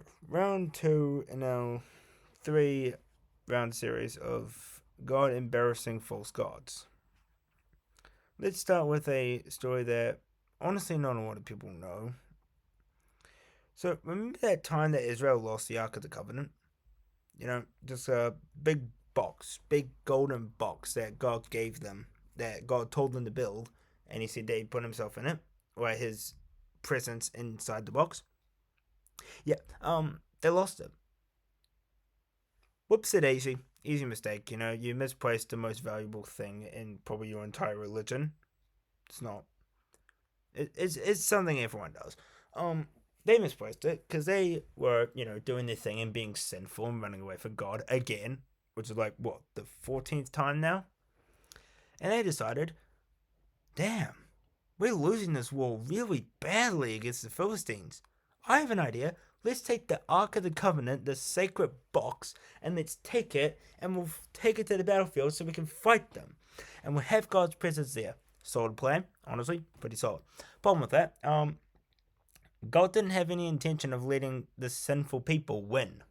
Alright, round two in our 3 round series of God embarrassing false gods. Let's start with a story that honestly not a lot of people know. So, remember that time that Israel lost the Ark of the Covenant? Just a big box, big golden box that God gave them, that God told them to build, and he said that he put himself in it, or his presence inside the box. They lost it. Whoops, it easy. Easy mistake, you misplaced the most valuable thing in probably your entire religion. It's not. It's something everyone does. They misplaced it because they were, doing their thing and being sinful and running away from God again, which is like, what, the 14th time now? And they decided, damn, we're losing this war really badly against the Philistines. I have an idea. Let's take the Ark of the Covenant, the sacred box, and let's take it and we'll take it to the battlefield so we can fight them. And we'll have God's presence there. Solid plan, honestly, pretty solid. Problem with that, God didn't have any intention of letting the sinful people win.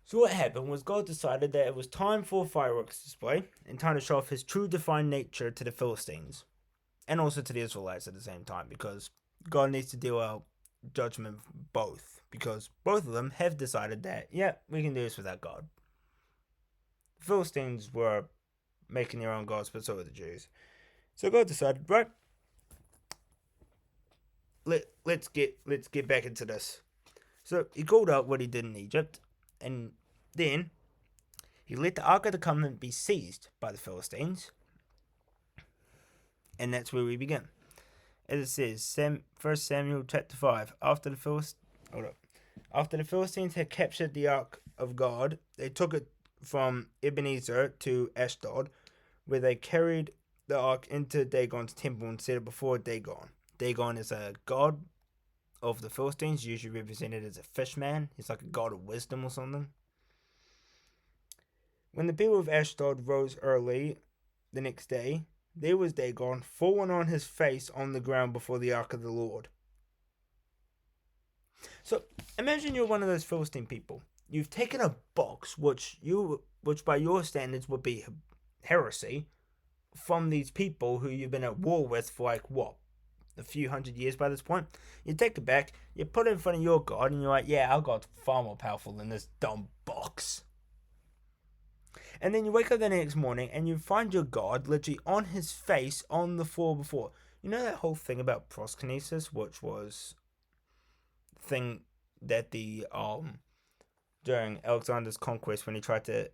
So what happened was God decided that it was time for a fireworks display and time to show off his true divine nature to the Philistines. And also to the Israelites at the same time, because God needs to deal out judgment both, because both of them have decided that, yeah, we can do this without God. The Philistines were making their own gods, but so were the Jews. So God decided, right, let's get back into this. So he called out what he did in Egypt, and then he let the Ark of the Covenant be seized by the Philistines, and that's where we begin. As it says, 1 Samuel chapter 5, after the Philistines had captured the Ark of God, they took it from Ebenezer to Ashdod, where they carried the Ark into Dagon's temple and set it before Dagon. Dagon is a god of the Philistines, usually represented as a fish man. He's like a god of wisdom or something. When the people of Ashdod rose early the next day, there was Dagon fallen on his face on the ground before the ark of the Lord. So imagine you're one of those Philistine people. You've taken a box which by your standards would be heresy from these people who you've been at war with for like what, a few hundred years by this point. You take it back, you put it in front of your God, and you're like, yeah, our God's far more powerful than this dumb box. And then you wake up the next morning and you find your God literally on his face on the floor before. You know that whole thing about proskynesis, which was the thing that the during Alexander's conquest when he tried to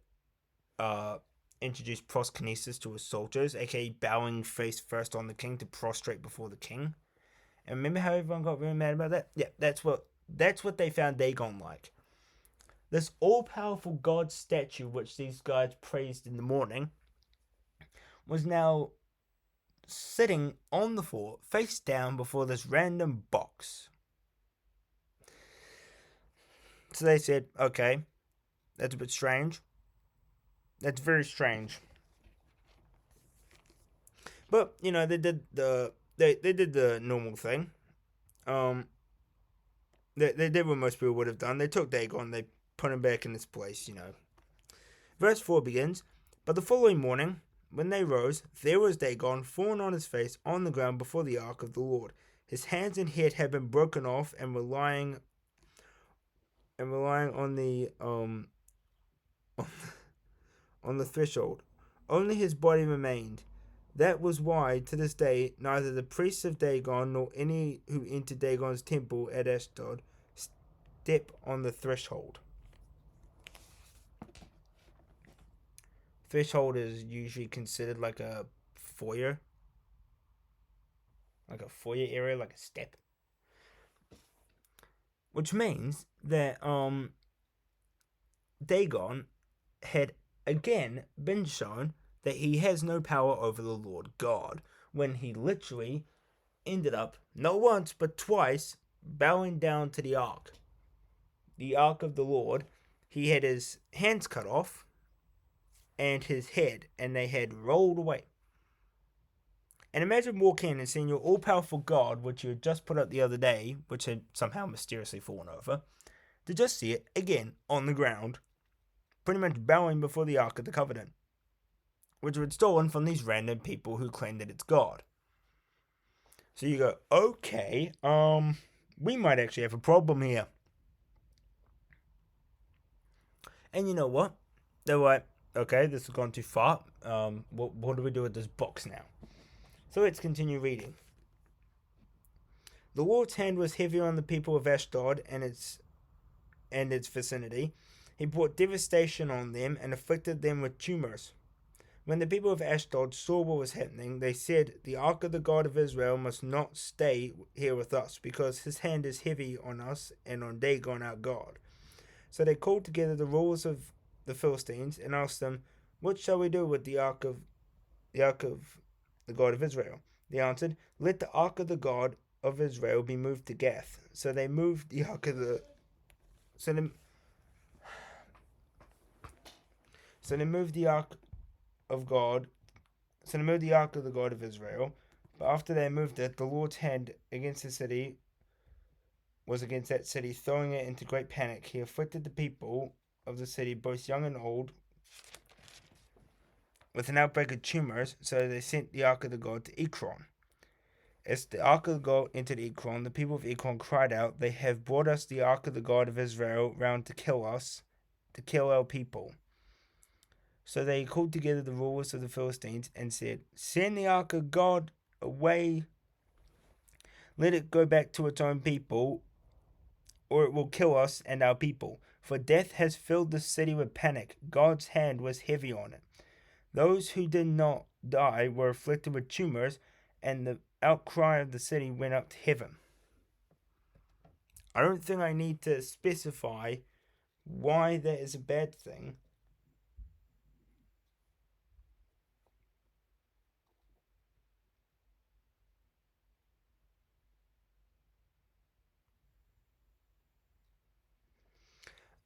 introduce proskynesis to his soldiers, aka bowing face first on the king to prostrate before the king. And remember how everyone got really mad about that? Yeah, that's what they found Dagon like. This all-powerful god statue, which these guys praised in the morning, was now sitting on the floor, face down before this random box. So they said, okay, that's a bit strange. That's very strange. But, they did the normal thing. They did what most people would have done. They took Dagon, they put him back in his place. Verse 4 begins, but the following morning, when they rose, there was Dagon fallen on his face on the ground before the ark of the Lord. His hands and head had been broken off and were lying on the on the threshold. Only his body remained. That was why, to this day, neither the priests of Dagon nor any who entered Dagon's temple at Ashdod step on the threshold. Threshold is usually considered like a foyer. Like a foyer area, like a step. Which means that Dagon had again been shown that he has no power over the Lord God, when he literally ended up, not once but twice, bowing down to the ark. The ark of the Lord, he had his hands cut off and his head, and they had rolled away. And imagine walking in and seeing your all-powerful God, which you had just put up the other day, which had somehow mysteriously fallen over, to just see it again on the ground, pretty much bowing before the Ark of the Covenant, which was stolen from these random people who claim that it's God. So you go, okay, we might actually have a problem here. And you know what? They're like, okay, this has gone too far. What do we do with this box now? So let's continue reading. The Lord's hand was heavy on the people of Ashdod and its vicinity. He brought devastation on them and afflicted them with tumors. When the people of Ashdod saw what was happening, they said, "The ark of the God of Israel must not stay here with us, because his hand is heavy on us and on Dagon our God." So they called together the rulers of the Philistines and asked them, "What shall we do with the ark of the God of Israel?" They answered, "Let the ark of the God of Israel be moved to Gath." So they moved the ark of the so they, so they moved the ark of God. So they moved the ark of the God of Israel. But after they moved it, the Lord's hand against the city was against that city, throwing it into great panic. He afflicted the people of the city, both young and old, with an outbreak of tumors. So they sent the ark of the God to Ekron. As the ark of the God entered Ekron, the people of Ekron cried out, "They have brought us the ark of the God of Israel round to kill us, to kill our people." So they called together the rulers of the Philistines and said, "Send the ark of God away. Let it go back to its own people, or it will kill us and our people. For death has filled the city with panic. God's hand was heavy on it. Those who did not die were afflicted with tumors, and the outcry of the city went up to heaven." I don't think I need to specify why that is a bad thing.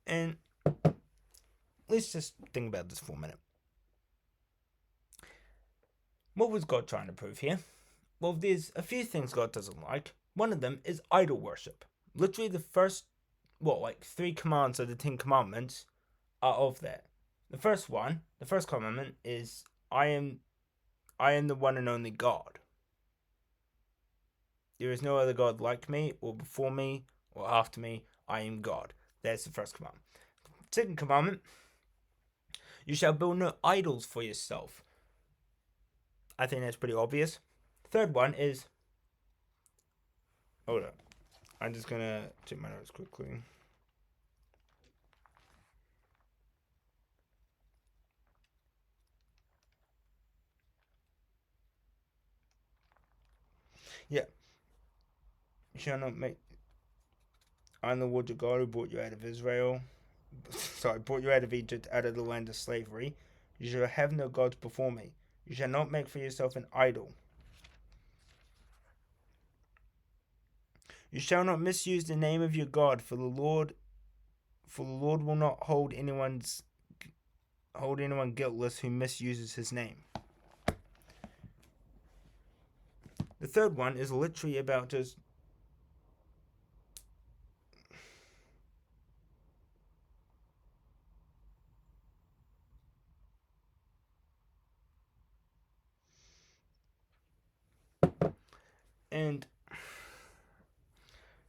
And let's just think about this for a minute. What was God trying to prove here? Well, there's a few things God doesn't like. One of them is idol worship. Literally, the first, like 3 commands of the 10 Commandments are of that. The first commandment is, I am the one and only God. There is no other God like me, or before me, or after me. I am God. That's the first command. Second commandment, you shall build no idols for yourself. I think that's pretty obvious. Third one is, hold up, I'm just gonna check my notes quickly. Yeah, you shall not make. I am the Lord your God who brought you out of Israel. Brought you out of Egypt, out of the land of slavery. You shall have no gods before me. You shall not make for yourself an idol. You shall not misuse the name of your God, for the Lord will not hold anyone guiltless who misuses his name. The third one is literally about just and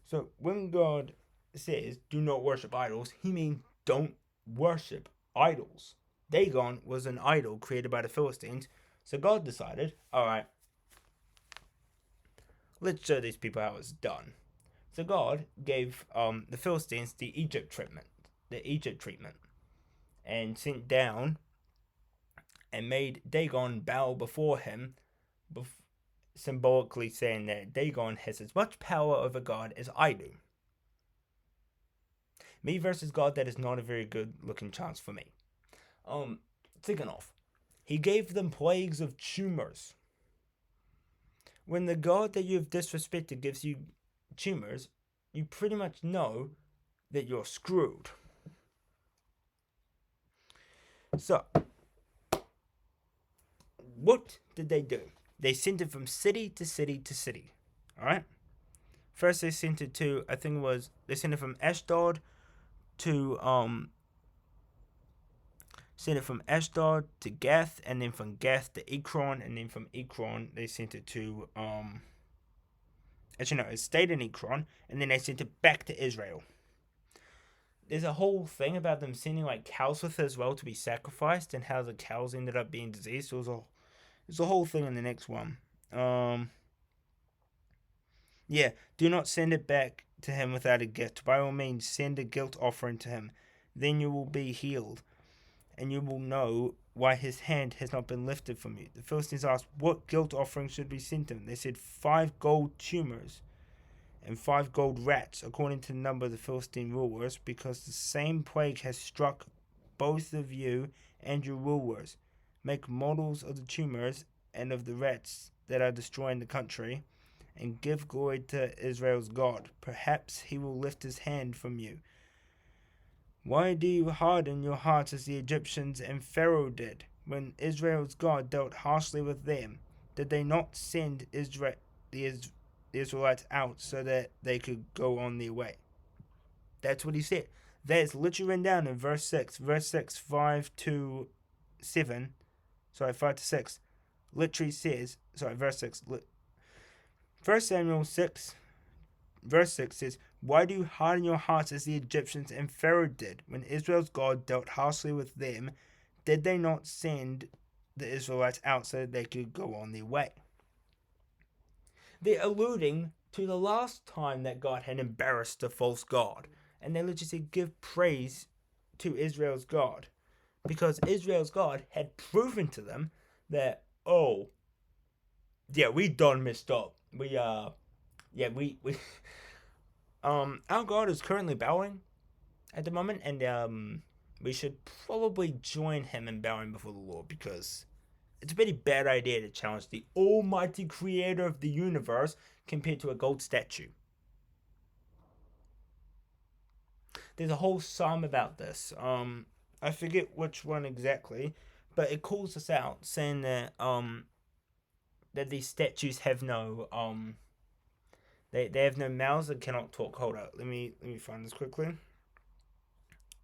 so when God says do not worship idols, he means don't worship idols. Dagon was an idol created by the Philistines, so God decided, alright, let's show these people how it's done. So God gave the Philistines the Egypt treatment, and sent down and made Dagon bow before him, symbolically saying that Dagon has as much power over God as I do. Me versus God, that is not a very good looking chance for me. Second off, he gave them plagues of tumors. When the God that you have disrespected gives you tumors, you pretty much know that you're screwed. So, what did they do? They sent it from city to city to city. All right. First, they sent it to, I think it was, they sent it from Ashdod to sent it from Ashdod to Gath, and then from Gath to Ekron, and then from Ekron they sent it to actually no, it stayed in Ekron, and then they sent it back to Israel. There's a whole thing about them sending like cows with it as well to be sacrificed, and how the cows ended up being diseased. So there's a whole thing in the next one. Yeah, do not send it back to him without a gift. By all means, send a guilt offering to him. Then you will be healed, and you will know why his hand has not been lifted from you. The Philistines asked, what guilt offering should be sent him? They said, 5 gold tumors and 5 gold rats, according to the number of the Philistine rulers, because the same plague has struck both of you and your rulers. Make models of the tumors and of the rats that are destroying the country, and give glory to Israel's God. Perhaps he will lift his hand from you. Why do you harden your hearts as the Egyptians and Pharaoh did, when Israel's God dealt harshly with them? Did they not send the Israelites out so that they could go on their way? That's what he said. That's literally written down in verse 6. Verse 6, 5 to 7. Sorry, 5 to 6. Literally says, verse 6. 1 Samuel 6, verse 6 says, why do you harden your hearts as the Egyptians and Pharaoh did, when Israel's God dealt harshly with them? Did they not send the Israelites out so that they could go on their way? They're alluding to the last time that God had embarrassed the false God. And they literally said, give praise to Israel's God. Because Israel's God had proven to them that, oh, yeah, we done messed up. We our God is currently bowing at the moment, and we should probably join him in bowing before the Lord, because it's a pretty bad idea to challenge the almighty creator of the universe compared to a gold statue. There's a whole psalm about this. I forget which one exactly, but it calls us out, saying that that these statues have no they have no mouths and cannot talk. Hold up, let me find this quickly.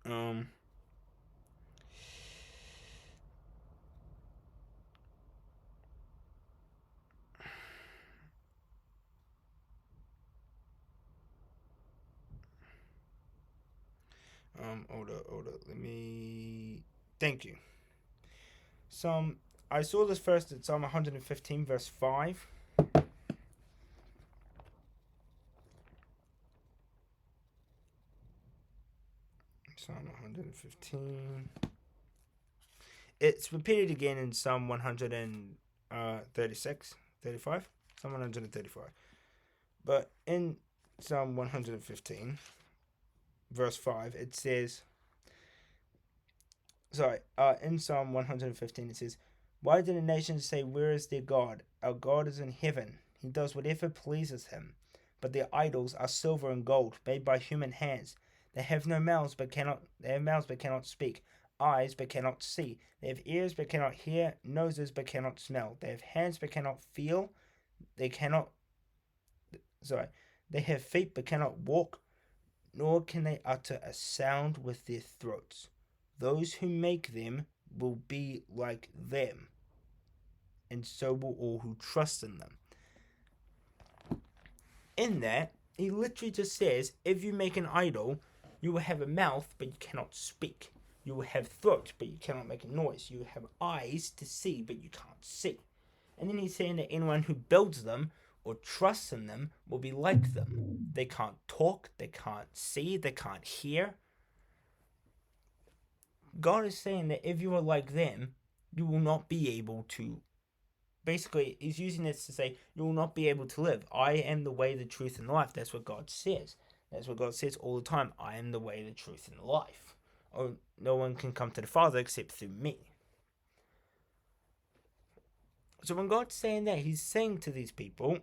Um. Hold up. Let me. Thank you. I saw this first at Psalm 115, verse 5. Psalm 115. It's repeated again in Psalm 136, 35. Psalm 135. But in Psalm 115, verse 5, it says, in Psalm 115 it says, why do the nations say, where is their God? Our God is in heaven. He does whatever pleases him. But their idols are silver and gold, made by human hands. They have mouths but cannot speak, eyes but cannot see. They have ears but cannot hear, noses but cannot smell. They have hands but cannot feel. They have feet but cannot walk, nor can they utter a sound with their throats. Those who make them will be like them, and so will all who trust in them. In that, he literally just says, if you make an idol, you will have a mouth, but you cannot speak. You will have throat, but you cannot make a noise. You will have eyes to see, but you can't see. And then he's saying that anyone who builds them or trusts in them will be like them. They can't talk, they can't see, they can't hear. God is saying that if you are like them, you will not be able to. Basically, he's using this to say, you will not be able to live. I am the way, the truth, and the life. That's what God says. That's what God says all the time. I am the way, the truth, and the life. Oh, no one can come to the Father except through me. So when God's saying that, he's saying to these people,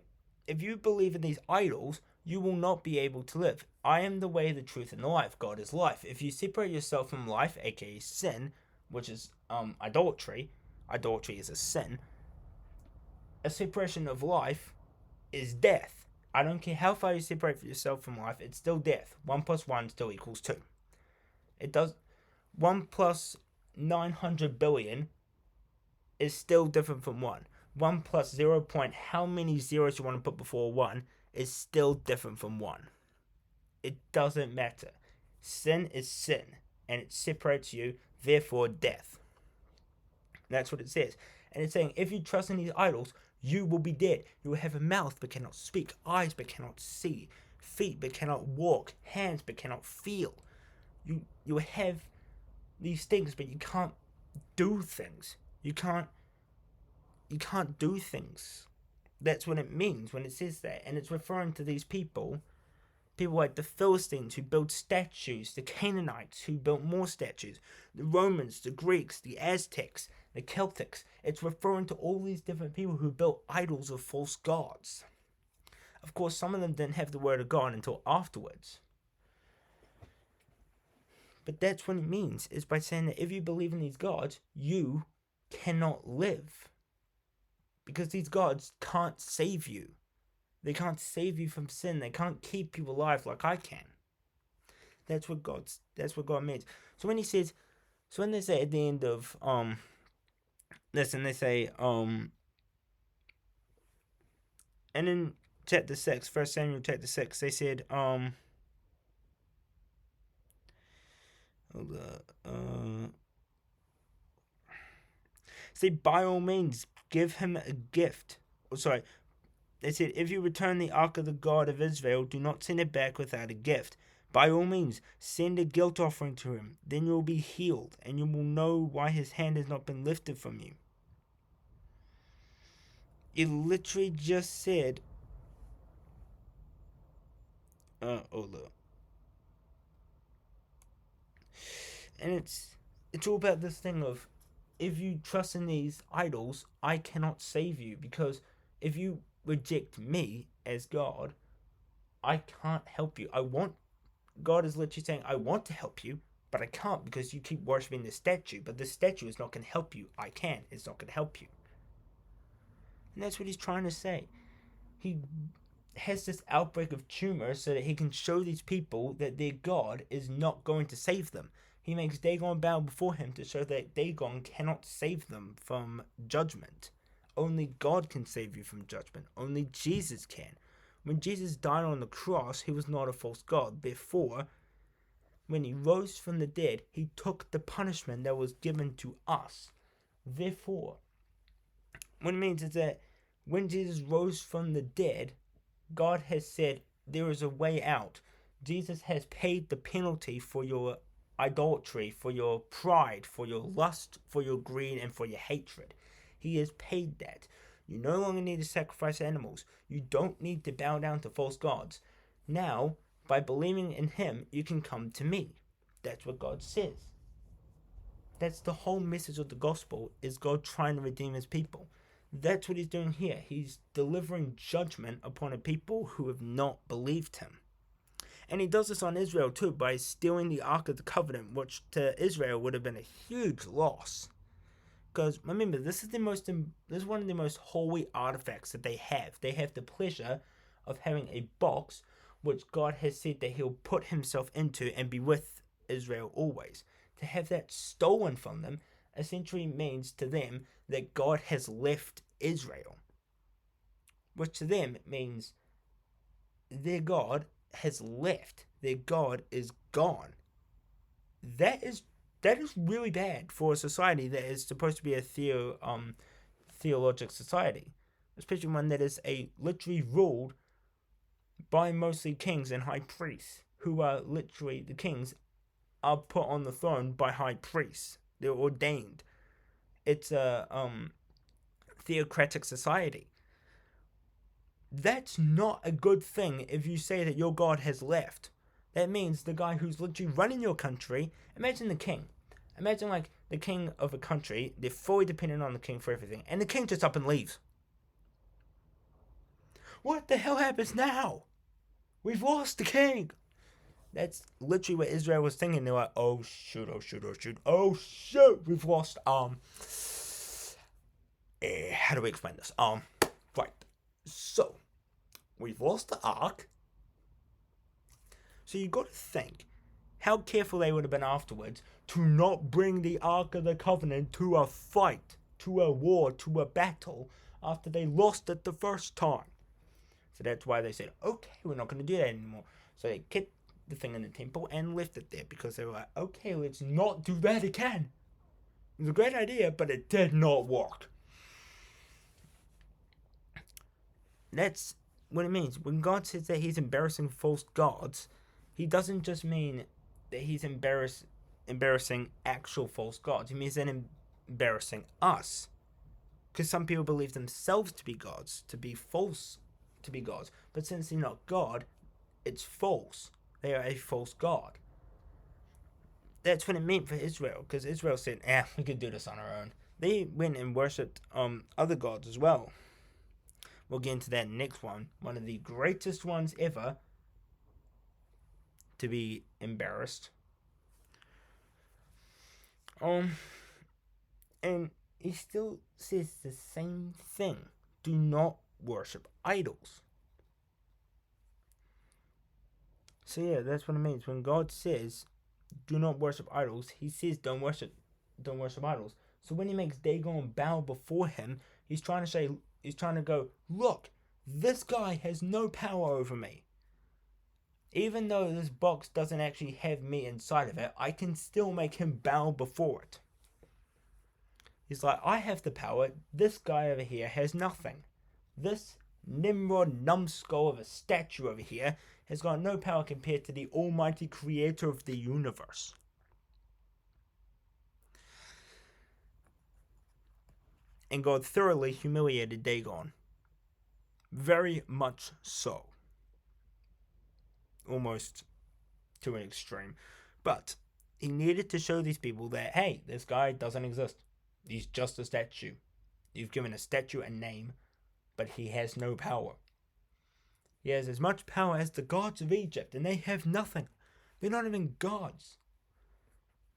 if you believe in these idols, you will not be able to live. I am the way, the truth, and the life. God is life. If you separate yourself from life, aka sin, which is idolatry is a sin. a separation of life is death. I don't care how far you separate yourself from life, it's still death. 1 plus 1 still equals 2. It does. 1 plus 900 billion is still different from 1. 1 plus 0 point how many zeros you want to put before 1 is still different from 1. It doesn't matter. Sin is sin, and it separates you, therefore death. That's what it says. And it's saying, if you trust in these idols, you will be dead. You will have a mouth but cannot speak, eyes but cannot see, feet but cannot walk, hands but cannot feel. You will have these things, but you can't do things. You can't do things. That's what it means when it says that. And it's referring to these people like the Philistines who built statues, the Canaanites who built more statues, the Romans, the Greeks, the Aztecs, the Celtics. It's referring to all these different people who built idols of false gods. Of course, some of them didn't have the word of God until afterwards. But that's what it means, is by saying that if you believe in these gods, you cannot live. Because these gods can't save you. They can't save you from sin. They can't keep you alive like I can. That's what God means. So when he says, so when they say at the end of listen, they say and in chapter 6, 1 Samuel chapter 6, they said say by all means give him a gift. They said, if you return the ark of the God of Israel, do not send it back without a gift. By all means, send a guilt offering to him. Then you will be healed, and you will know why his hand has not been lifted from you. It literally just said, look. And it's all about this thing of, if you trust in these idols, I cannot save you, because if you reject me as God, I can't help you. God is literally saying, I want to help you, but I can't because you keep worshipping this statue. But this statue is not going to help you. I can. It's not going to help you. And that's what he's trying to say. He has this outbreak of tumor so that he can show these people that their God is not going to save them. He makes Dagon bow before him to show that Dagon cannot save them from judgment. Only God can save you from judgment. Only Jesus can. When Jesus died on the cross, he was not a false god. Therefore, when he rose from the dead, he took the punishment that was given to us. Therefore, what it means is that when Jesus rose from the dead, God has said there is a way out. Jesus has paid the penalty for your idolatry, for your pride, for your lust, for your greed, and for your hatred. He has paid that. You no longer need to sacrifice animals. You don't need to bow down to false gods. Now, by believing in him, you can come to me. That's what God says. That's the whole message of the gospel, is God trying to redeem his people. That's what he's doing here. He's delivering judgment upon a people who have not believed him. And he does this on Israel too, by stealing the Ark of the Covenant, which to Israel would have been a huge loss. Because remember, this is one of the most holy artifacts that they have. They have the pleasure of having a box which God has said that he'll put himself into and be with Israel always. To have that stolen from them essentially means to them that God has left Israel. Which to them means their God has left. Their God is gone. That is really bad for a society that is supposed to be a theologic society, especially one that is literally ruled by mostly kings and high priests, who are literally, the kings are put on the throne by high priests. They're ordained. It's a theocratic society. That's not a good thing if you say that your God has left. That means the guy who's literally running your country, imagine the king. Imagine like the king of a country, they're fully dependent on the king for everything, and the king just up and leaves. What the hell happens now? We've lost the king. That's literally what Israel was thinking. They're like, oh shoot, we've lost, how do we explain this? So, we've lost the Ark. So you got to think how careful they would have been afterwards to not bring the Ark of the Covenant to a fight, to a war, to a battle after they lost it the first time. So that's why they said, okay, we're not going to do that anymore. So they kept the thing in the temple and left it there because they were like, okay, let's not do that again. It was a great idea, but it did not work. That's what it means. When God says that he's embarrassing false gods, he doesn't just mean that he's embarrassing actual false gods. He means that embarrassing us. Because some people believe themselves to be gods, to be false, to be gods. But since they're not God, it's false. They are a false god. That's what it meant for Israel. Because Israel said, we could do this on our own. They went and worshipped other gods as well. We'll get into that next one. One of the greatest ones ever to be embarrassed. And he still says the same thing. Do not worship idols. So yeah, that's what it means. When God says, do not worship idols, he says don't worship idols. So when he makes Dagon bow before him, he's trying to go, look, this guy has no power over me. Even though this box doesn't actually have me inside of it, I can still make him bow before it. He's like, I have the power, this guy over here has nothing. This Nimrod numbskull of a statue over here has got no power compared to the almighty creator of the universe. And God thoroughly humiliated Dagon. Very much so. Almost to an extreme. But he needed to show these people that, hey, this guy doesn't exist. He's just a statue. You've given a statue a name, but he has no power. He has as much power as the gods of Egypt, and they have nothing. They're not even gods.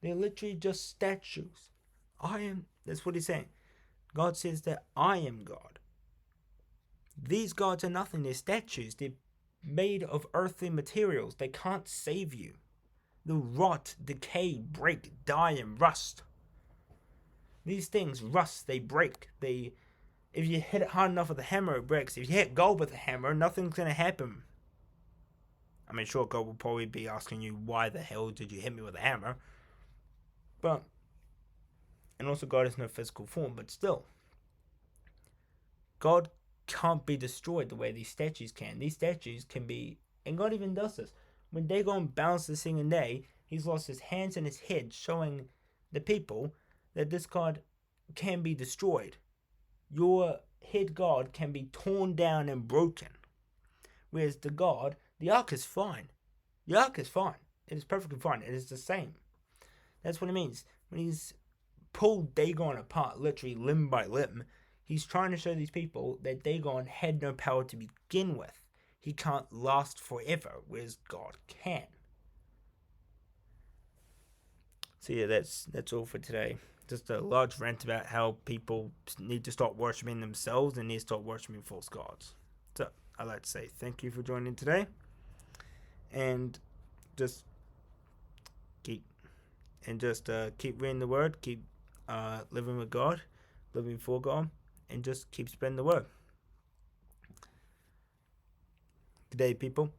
They're literally just statues. That's what he's saying. God says that I am God. These gods are nothing. They're statues. They're made of earthly materials. They can't save you. They'll rot, decay, break, die, and rust. These things rust, they break. If you hit it hard enough with a hammer, it breaks. If you hit gold with a hammer, nothing's going to happen. I mean, sure, God will probably be asking you, why the hell did you hit me with a hammer? And also God is no physical form, but still. God can't be destroyed the way these statues can. These statues can be, and God even does this. When Dagon bows the singing day, he's lost his hands and his head, showing the people that this god can be destroyed. Your head god can be torn down and broken. Whereas the ark is fine. The ark is fine. It is perfectly fine. It is the same. That's what it means. When he's pulled Dagon apart, literally limb by limb, he's trying to show these people that Dagon had no power to begin with. He can't last forever, whereas God can. So yeah, that's all for today. Just a large rant about how people need to stop worshipping themselves and need to stop worshipping false gods. So I'd like to say thank you for joining today, and just keep reading the word, keep living with God, living for God, and just keep spreading the word. Good day, people.